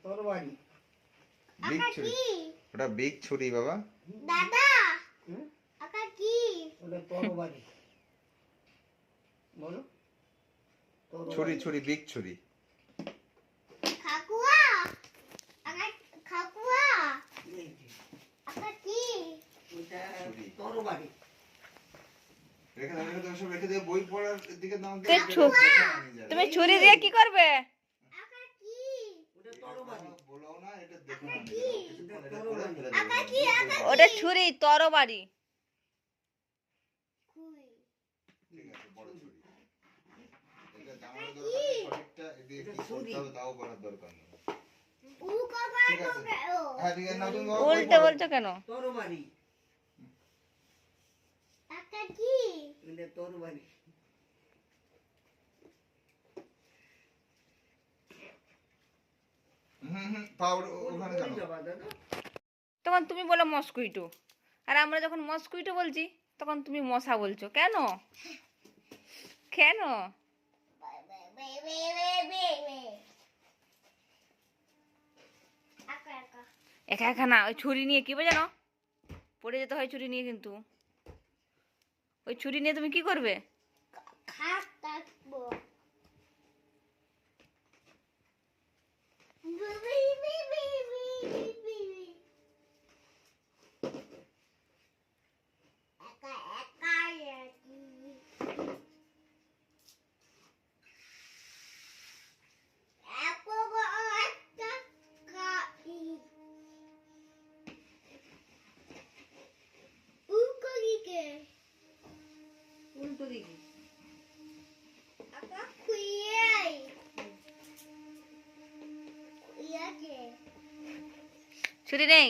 তরবারি। বিগ ছুরি, ওটা বিগ ছুরি বাবা। দাদা আকা কি? ওটা তরবারি। বলো ছুরি ছুরি বিগ ছুরি। খাকুয়া আকা খাকুয়া আকা কি? ওটা তরবারি। রেখে দাও, রেখে দাও, সব রেখে দাও, বই পড়ার দিকে দাও। তুমি ছুরি দিয়ে কি করবে? আকা কি? ওটা তরবারি। বলো না, এটা দেখো না। আকা কি? আকা ওটা ছুরি, তরবারি। কুই ঠিক আছে, বড় ছুরি। এটা জানার দরকার নেই, সঠিকটা এদিকে কি করতে হবে তাও বলার দরকার নেই। উ কাকা ঠিক আছে। কাকা হ্যাঁ ঠিক আছে, না তুমি বাবা বই উল্টে পড়ো। বলছো কেন? তরবারি। আকা কি? ওটা তরবারি। পাউড ওখানে ওই জানো। যাবা দাদা। তখন তুমি বলো মস্কুইটো, আর আমরা যখন মস্কুইটো বলছি তখন তুমি মশা বলছো কেন? কেন? আকা আকা একা একা না, ওই ছুরি নিয়ে কি জানো, পড়ে যেতে হয় ছুরি নিয়ে। কিন্তু ওই ছুরি নিয়ে তুমি কি করবে? খাপ তাকবো একা একা ইয়াকি একা একটা কাই উকরিকে উল্টো দিকে। আকা খুইয়াই খুইয়াকে ছুরি নেই?